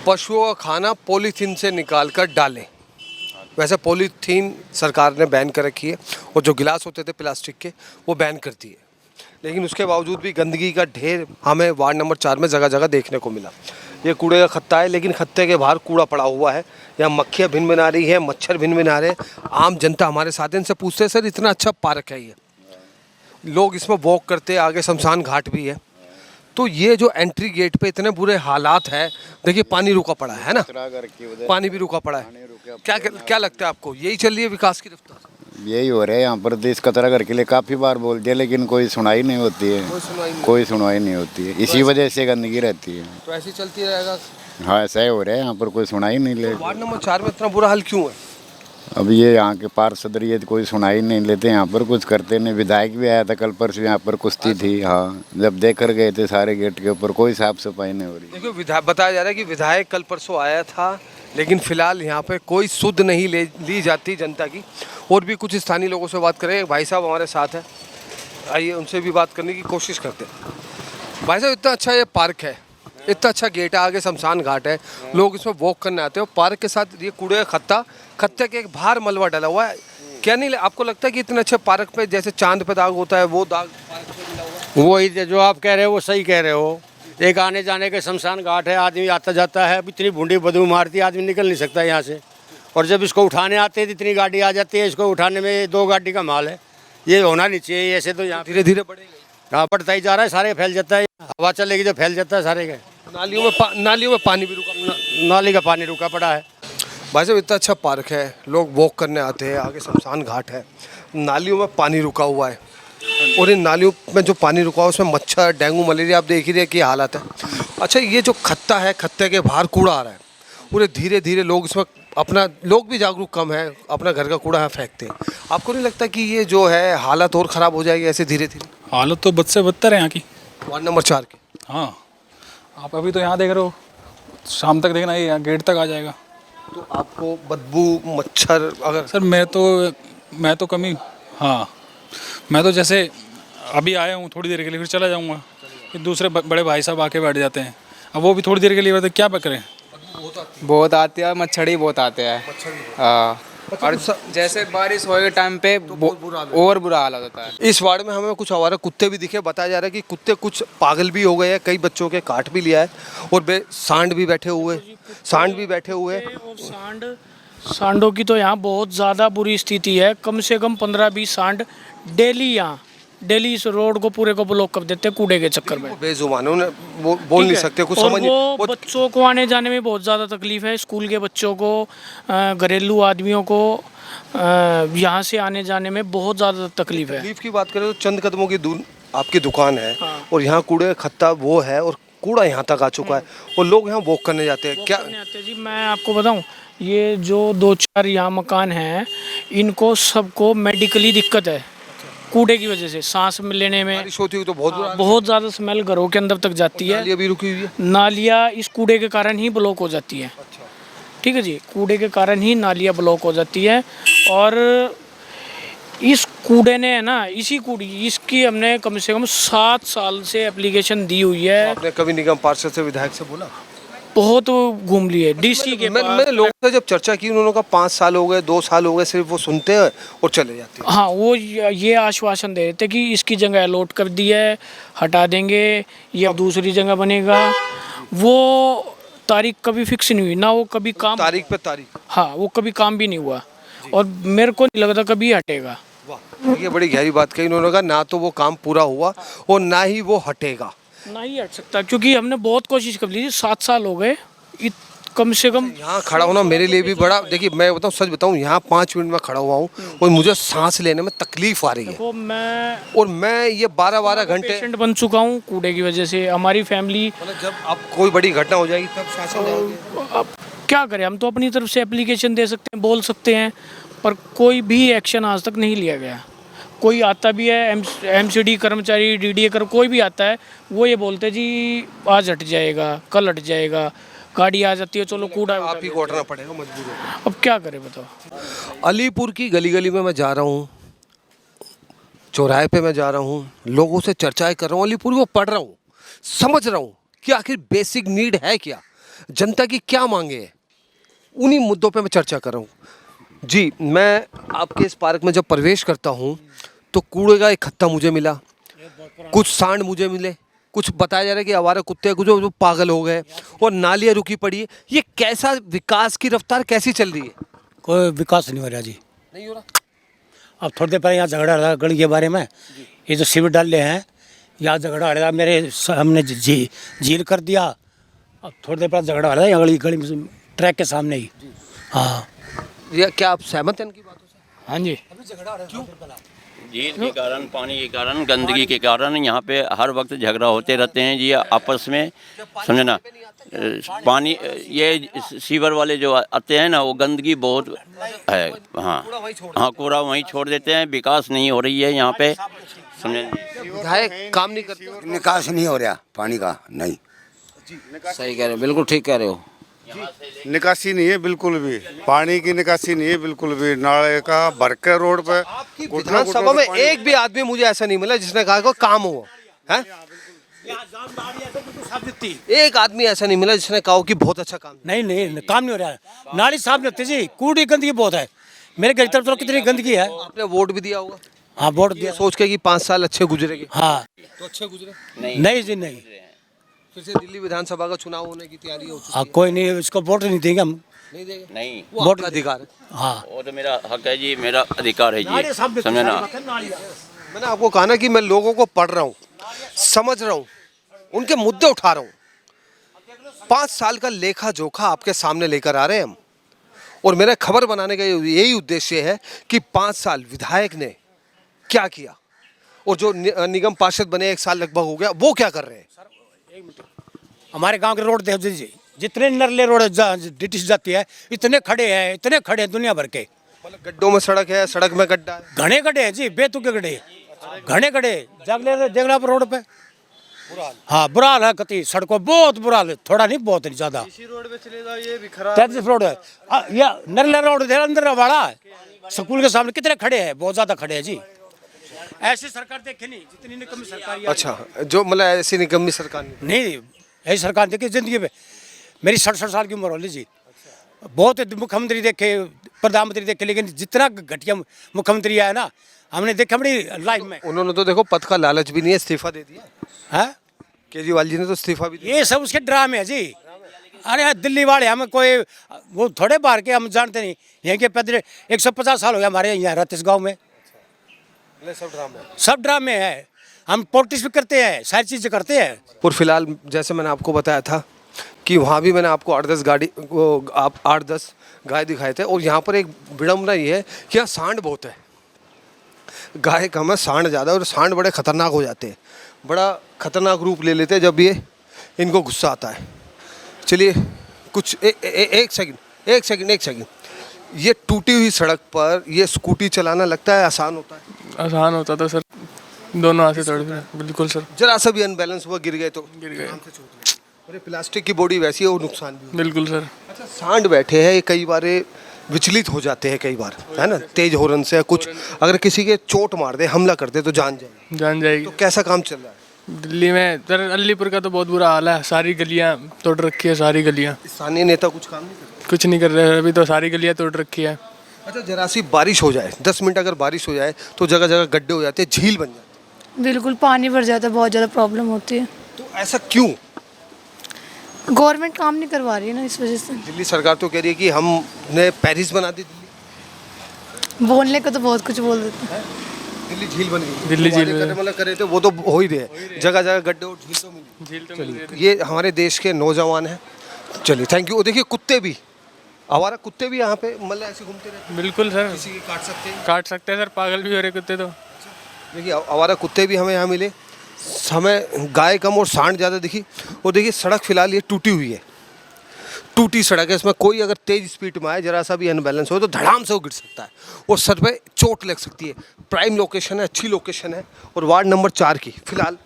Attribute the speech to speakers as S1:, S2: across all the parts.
S1: पशुओं का खाना पॉलीथीन से निकाल कर डालें। वैसे पॉलीथीन सरकार ने बैन कर रखी है और जो गिलास होते थे प्लास्टिक के वो बैन कर दिए, लेकिन उसके बावजूद भी गंदगी का ढेर हमें वार्ड नंबर 4 में जगह जगह देखने को मिला। ये कूड़े का खत्ता है, लेकिन खत्ते के बाहर कूड़ा पड़ा हुआ है। यहाँ मक्खियाँ भिन भिना रही है, मच्छर भिन भिना रहे हैं। आम जनता हमारे साथ इनसे पूछते हैं, सर इतना अच्छा पार्क है ये, लोग इसमें वॉक करते हैं, आगे शमशान घाट भी है, तो ये जो एंट्री गेट पे इतने बुरे हालात है, देखिए पानी रुका पड़ा है ना, पानी भी रुका पड़ा है। क्या क्या लगता है आपको, यही चल रही है विकास की रफ्तार?
S2: यही हो रहा है यहाँ पर। देश कचरा घर के लिए काफ़ी बार बोल दिया, लेकिन कोई सुनाई नहीं होती है। कोई सुनवाई नहीं होती है, इसी वजह से गंदगी रहती है।
S1: तो ऐसे चलती रहेगा?
S2: हाँ, ऐसा ही हो रहा है यहाँ पर, कोई सुनाई नहीं ले।
S1: वार्ड नंबर 4 में इतना बुरा हाल क्यों है?
S2: अब ये यहाँ के पार्षद ये कोई सुनाई नहीं लेते, यहाँ पर कुछ करते नहीं। विधायक भी आया था कल परसों, यहाँ पर कुश्ती थी। हाँ, जब देख कर गए थे सारे गेट के ऊपर, कोई साफ सफाई नहीं हो रही।
S1: देखो विधायक बताया जा रहा है कि विधायक कल परसों आया था, लेकिन फिलहाल यहाँ पे कोई सुध नहीं ली जाती जनता की। और भी कुछ स्थानीय लोगों से बात करें, भाई साहब हमारे साथ है, आइए उनसे भी बात करने की कोशिश करते हैं। भाई साहब, इतना अच्छा ये पार्क है, इतना अच्छा गेट है, आगे शमशान घाट है, लोग इसमें वॉक करने आते हैं, पार्क के साथ ये कूड़े का खत्ता, खत्ते के एक बाहर मलबा डला हुआ है। क्या नहीं आपको लगता है कि इतने अच्छे पार्क पे जैसे चांद पे दाग होता है वो दाग पार्क पे मिला हुआ है?
S3: वही जो आप कह रहे हो वो सही कह रहे हो। एक आने जाने के शमशान घाट है, आदमी आता जाता है, इतनी भूंडी बदबू मारती है, आदमी निकल नहीं सकता यहाँ से। और जब इसको उठाने आते हैं तो इतनी गाड़ी आ जाती है, इसको उठाने में 2 गाड़ी का माल है। ये होना नहीं चाहिए। ऐसे तो यहाँ
S1: धीरे धीरे बढ़ेगा।
S3: हाँ, बढ़ता ही जा रहा है, सारे फैल जाता है। हवा चलेगी तो फैल जाता है सारे के।
S1: नालियों में पानी भी रुका,
S3: नाली का पानी रुका पड़ा है।
S1: भाई साहब इतना अच्छा पार्क है, लोग वॉक करने आते हैं, आगे शमशान घाट है, नालियों में पानी रुका हुआ है, और इन नालियों में जो पानी रुका हुआ है उसमें मच्छर, डेंगू, मलेरिया आप देख ही रहे कि हालत है। अच्छा, ये जो खत्ता है, खत्ते के बाहर कूड़ा आ रहा है, पूरे धीरे धीरे लोग इसमें अपना, लोग भी जागरूक कम है, अपना घर का कूड़ा यहाँ फेंकते हैं। आपको नहीं लगता कि ये जो है हालत और ख़राब हो जाएगी ऐसे धीरे धीरे?
S4: हालत तो बद से बदतर है यहाँ की,
S1: वार्ड नंबर 4 की।
S4: हाँ, आप अभी तो यहाँ देख रहे हो, शाम तक देखना ये यहाँ गेट तक आ जाएगा।
S1: तो आपको बदबू, मच्छर, अगर
S4: सर मैं तो कमी, हाँ, मैं तो जैसे अभी आया हूँ थोड़ी देर के लिए, फिर चला जाऊँगा, फिर दूसरे बड़े भाई साहब आके बैठ जाते हैं, अब वो भी थोड़ी देर के लिए बैठे, क्या करें?
S5: बहुत आती है, मच्छर बहुत आते हैं। हाँ, और जैसे बारिश होए के टाइम पे और बुरा हाल होता है।
S1: इस वार्ड में हमें कुछ आवारा कुत्ते भी दिखे। बताया जा रहा है कि कुत्ते कुछ पागल भी हो गए हैं, कई बच्चों के काट भी लिया है, और सांड भी बैठे हुए
S6: और सांडों की तो यहाँ बहुत ज़्यादा बुरी स्थिति है। कम से कम 15-20 सांड डेली इस रोड को पूरे को ब्लॉक कर देते हैं कूड़े के चक्कर में।
S1: बेजुबान है, वो बोल नहीं सकते, कुछ समझ
S6: वो बच्चों को आने जाने में बहुत ज़्यादा तकलीफ है, स्कूल के बच्चों को, घरेलू आदमियों को यहाँ से आने जाने में बहुत ज़्यादा तकलीफ है।
S1: तकलीफ की बात करें तो चंद कदमों की दूर आपकी दुकान है, और यहाँ कूड़े का खत्ता वो है, और कूड़ा यहाँ तक आ चुका है, और लोग यहाँ वॉक करने जाते हैं। क्या
S6: जी, मैं आपको बताऊँ, ये जो 2-4 यहाँ मकान हैं, इनको सबको मेडिकली दिक्कत है कूड़े की वजह से। सांस में लेने में
S1: बारिश होती हुई तो
S6: बहुत ज़्यादा स्मेल घरों के अंदर तक जाती है।
S1: नालियाँ भी रुकी हुई है,
S6: नालियाँ इस कूड़े के कारण ही ब्लॉक हो जाती है। ठीक है जी, कूड़े के कारण ही नालियाँ ब्लॉक हो जाती है। और इस कूड़े ने है ना, इसकी हमने कम से कम 7 साल से एप्लीकेशन दी हुई है।
S1: आपने कभी निगम पार्षद से, विधायक से बोला?
S6: बहुत घूम लिए डीसी के पास।
S1: मैंने लोगों से जब चर्चा की, उन्होंने कहा 5 साल हो गए, 2 साल हो गए, सिर्फ वो सुनते हैं और चले जाते हैं।
S6: हाँ, वो ये आश्वासन दे देते कि इसकी जगह अलॉट कर दी है, हटा देंगे, ये अब दूसरी जगह बनेगा। वो तारीख कभी फिक्स नहीं हुई ना, वो कभी काम,
S1: तारीख पे तारीख,
S6: हाँ, वो कभी काम भी नहीं हुआ, और मेरे को नहीं लगता कभी हटेगा।
S1: वाह, ये बड़ी गहरी बात कही उन्होंने। कहा ना तो वो काम पूरा हुआ और ना ही वो हटेगा।
S6: नहीं हट सकता, क्योंकि हमने बहुत कोशिश कर ली थी, 7 साल हो गए। कम से कम
S1: यहाँ खड़ा होना मेरे लिए भी बड़ा, देखिए मैं बताऊँ, सच बताऊँ, यहाँ 5 मिनट में खड़ा हुआ हूँ और मुझे सांस लेने में तकलीफ आ रही है। मैं ये 12-12 घंटे
S6: पेशेंट बन चुका हूँ कूड़े की वजह से। हमारी फैमिली,
S1: मतलब जब अब कोई बड़ी घटना हो जाएगी तब शासन लेंगे।
S6: अब क्या करें, हम तो अपनी तरफ से एप्लीकेशन दे सकते हैं, बोल सकते हैं, पर कोई भी एक्शन आज तक नहीं लिया गया। कोई आता भी है, एमसीडी कर्मचारी, डीडीए कोई भी आता है, वो ये बोलते जी आज हट जाएगा, कल हट जाएगा, गाड़ी आ जाती है, चलो कूड़ा
S1: आप ही को उठना पड़ेगा, मजबूर हो।
S6: अब क्या करें बताओ।
S1: अलीपुर की गली गली में मैं जा रहा हूँ, चौराहे पे मैं जा रहा हूँ, लोगों से चर्चाएं कर रहा हूँ, अलीपुर को पढ़ रहा हूँ, समझ रहा हूँ कि आखिर बेसिक नीड है क्या। जनता की क्या मांगे हैं, उन्हीं मुद्दों पे मैं चर्चा कर रहा हूँ। जी, मैं आपके इस पार्क में जब प्रवेश करता हूँ तो कूड़े का एक खत्ता मुझे मिला, कुछ सांड मुझे मिले, कुछ बताया जा रहा है कि आवारा कुत्ते हैं, कुछ जो पागल हो गए, और नालियाँ रुकी पड़ी है। ये कैसा विकास की रफ्तार कैसी चल रही है?
S7: कोई विकास नहीं हो रहा जी।
S1: नहीं हो रहा।
S7: अब थोड़ी देर पहले यहाँ झगड़ा रहा गली के बारे में, ये जो शिविर डाले हैं यहाँ झगड़ा रहा, मेरे हमने झील कर दिया। अब थोड़ी देर बाद झगड़ा रहा है गली गली में ट्रैक के सामने ही। हाँ,
S1: ये क्या आप सहमत हैं इनकी बातों से?
S6: हाँ जी।
S8: झील के कारण, पानी के कारण, गंदगी के कारण यहाँ पे हर वक्त झगड़ा होते रहते हैं जी आपस में, समझे ना। पानी ये सीवर वाले जो आते हैं ना, वो गंदगी बहुत है। हाँ, कूड़ा वहीं छोड़ देते हैं। विकास नहीं हो रही है यहाँ पे, समझे।
S1: विधायक काम नहीं करते,
S9: निकास नहीं हो रहा पानी का। नहीं,
S10: सही कह रहे हो, बिल्कुल ठीक कह रहे हो।
S11: निकासी नहीं है बिल्कुल भी, पानी की निकासी नहीं है बिल्कुल भी। नाले का भर के रोड पे
S1: विधानसभा में एक भी आदमी मुझे ऐसा नहीं मिला जिसने कहा कोई काम हुआ है। एक आदमी ऐसा नहीं मिला जिसने कहा कि बहुत अच्छा काम।
S7: नहीं काम नहीं हो रहा है। नाली साफ नहीं होती जी, कूड़ी गंदगी बहुत है। मेरे घर की तरफ तो कितनी गंदगी है।
S1: आपने वोट भी दिया होगा।
S7: हाँ, वोट दिया
S1: सोच के कि 5 साल अच्छे गुजरेंगे।
S7: हाँ,
S1: तो अच्छे गुजरे
S7: नहीं जी नहीं।
S1: फिर से दिल्ली विधानसभा का चुनाव होने की तैयारी हो चुकी
S7: हाँ, कोई नहीं, इसको वोट नहीं देंगे हम।
S1: नहीं देंगे।
S8: नहीं,
S1: वो आपका अधिकार है।
S7: हाँ,
S8: वो तो मेरा हक है जी, मेरा अधिकार है जी, समझे ना।
S1: मैंने आपको कहा ना कि मैं लोगों को पढ़ रहा हूँ, समझ रहा हूँ, उनके मुद्दे उठा रहा हूँ। 5 साल का लेखा जोखा आपके सामने लेकर आ रहे हैं हम, और मेरा खबर बनाने का यही उद्देश्य है कि 5 साल विधायक ने क्या किया, और जो निगम पार्षद बने 1 साल लगभग हो गया, वो क्या कर रहे हैं।
S7: हमारे गांव के रोड देख दीजिए, जितने नरले रोड डिटिश जाती है, इतने खड़े हैं दुनिया भर के।
S1: मतलब गड्ढों में सड़क है, सड़क में गड्ढा है,
S7: घने गड्ढे हैं जी, बेतुके गड्ढे, घने गड्ढे। देख लो आप रोड पे। हाँ, बुरा हाल है कति, सड़कों बहुत बुरा हाल है, थोड़ा नहीं बहुत नहीं ज्यादा।
S1: रोड पे चले जाओ, ये भी खराब
S7: 33 रोड है। ये नरले रोड अंदर वाला स्कूल के सामने कितने खड़े हैं, बहुत ज्यादा खड़े हैं जी। ऐसी सरकार देखे नहीं जितनी निकम्मी सरकार।
S1: अच्छा, जो मतलब ऐसी निकम्मी सरकार
S7: नहीं, ऐसी सरकार देखी जिंदगी में। मेरी 67 साल की उम्र हो लीजिए। बहुत मुख्यमंत्री देखे, प्रधानमंत्री देखे, लेकिन जितना घटिया मुख्यमंत्री आया ना, हमने देखा बड़ी लाइफ में।
S1: उन्होंने तो देखो पद का लालच भी नहीं है, इस्तीफा दे दिया है। केजरीवाल जी ने तो इस्तीफा भी दिया।
S7: ये सब उसके ड्रामे है जी। अरे दिल्ली वाले हमें कोई वो थोड़े बाहर के हम जानते नहीं, यहाँ के पैदल 150 साल हो गया हमारे यहाँ रत्तीस गाँव में। सब ड्रामे है। हम पॉलिटिक्स भी करते हैं, सारी चीज़ें करते हैं।
S1: और फिलहाल जैसे मैंने आपको बताया था कि वहाँ भी मैंने आपको 8-10 गाय दिखाए थे, और यहाँ पर एक विडम्बना ये है कि यहाँ सांड बहुत है। गाय कम है, सांड ज़्यादा है, और सांड बड़े खतरनाक हो जाते हैं, बड़ा खतरनाक रूप ले लेते हैं जब ये इनको गुस्सा आता है। चलिए कुछ एक सेकंड, ये टूटी हुई सड़क पर ये स्कूटी चलाना लगता है आसान होता है?
S12: आसान होता था सर, दोनों हाथ से तोड़ दिए। बिल्कुल सर,
S1: जरा सा भी अनबैलेंस हुआ, गिर गए तो
S12: गिर गए।
S1: अरे प्लास्टिक की बॉडी वैसी है, वो नुकसान भी।
S12: बिल्कुल सर।
S1: अच्छा, सांड बैठे हैं, कई बार विचलित हो जाते हैं, कई बार है ना, तेज हॉर्न से कुछ अगर किसी के चोट मार दे, हमला कर दे तो जान
S12: जाएगी।
S1: तो कैसा काम चल रहा है
S12: दिल्ली में? सर अलीपुर का तो बहुत बुरा हाल है, सारी गलियां तोड़ रखी है, सारी गलियां।
S1: स्थानीय नेता कुछ काम नहीं करते?
S12: कुछ नहीं कर रहे, अभी तो सारी गलियां तोड़ रखी है।
S1: अच्छा, जरा सी बारिश हो जाए, 10 मिनट अगर बारिश हो जाए तो जगह जगह गड्ढे हो जाते हैं, झील बन जाती है।
S13: बिल्कुल, पानी भर जाता है, बहुत ज़्यादा प्रॉब्लम होती है।
S1: तो ऐसा क्यों?
S13: गवर्नमेंट काम नहीं करवा रही है ना, इस वजह से।
S1: दिल्ली सरकार तो कह रही है कि हमने पेरिस बना दी दिल्ली।
S13: बोलने को तो बहुत कुछ बोल देते हैं।
S1: दिल्ली झील बन गई,
S12: दिल्ली झील
S1: मतलब करे थे, वो तो हो ही रहे, जगह जगह गड्ढे और झील तो मिली। ये हमारे देश के नौजवान हैं। चलिए, थैंक यू। देखिए कुत्ते भी, आवारा कुत्ते भी यहाँ पे मतलब ऐसे घूमते रहते हैं।
S12: बिल्कुल सर,
S1: किसी की
S12: काट सकते हैं सर, पागल भी हो रहे कुत्ते तो।
S1: देखिए आवारा कुत्ते भी हमें यहाँ मिले, हमें गाय कम और सांड ज़्यादा दिखी। और देखिए सड़क फिलहाल ये टूटी हुई है, टूटी सड़क है, इसमें कोई अगर तेज स्पीड में आए, जरा सा भी अनबैलेंस हो तो धड़ाम से वो गिर सकता है और सर पे चोट लग सकती है। प्राइम लोकेशन है, अच्छी लोकेशन है। और वार्ड नंबर 4 की फिलहाल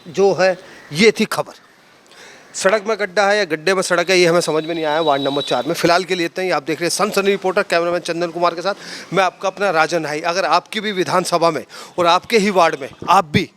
S1: जो है ये थी खबर। सड़क में गड्ढा है या गड्ढे में सड़क है, ये हमें समझ में नहीं आया वार्ड नंबर 4 में। फिलहाल के लिए इतना ही। आप देख रहे हैं सनसनी रिपोर्टर कैमरामैन चंदन कुमार के साथ मैं आपका अपना राजन हाई। अगर आपकी भी विधानसभा में और आपके ही वार्ड में आप भी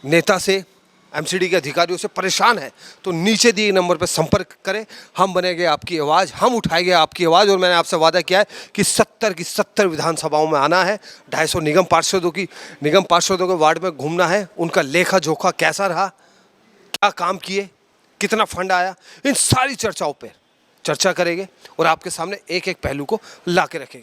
S1: नेता से, एमसीडी के अधिकारियों से परेशान है तो नीचे दिए नंबर पर संपर्क करें। हम बनेंगे आपकी आवाज़, हम उठाएंगे आपकी आवाज़। और मैंने आपसे वादा किया है कि 70 की 70 विधानसभाओं में आना है, 250 निगम पार्षदों के वार्ड में घूमना है, उनका लेखा जोखा कैसा रहा, क्या काम किए, कितना फंड आया, इन सारी चर्चाओं पर चर्चा करेंगे और आपके सामने एक एक पहलू को ला के रखेंगे।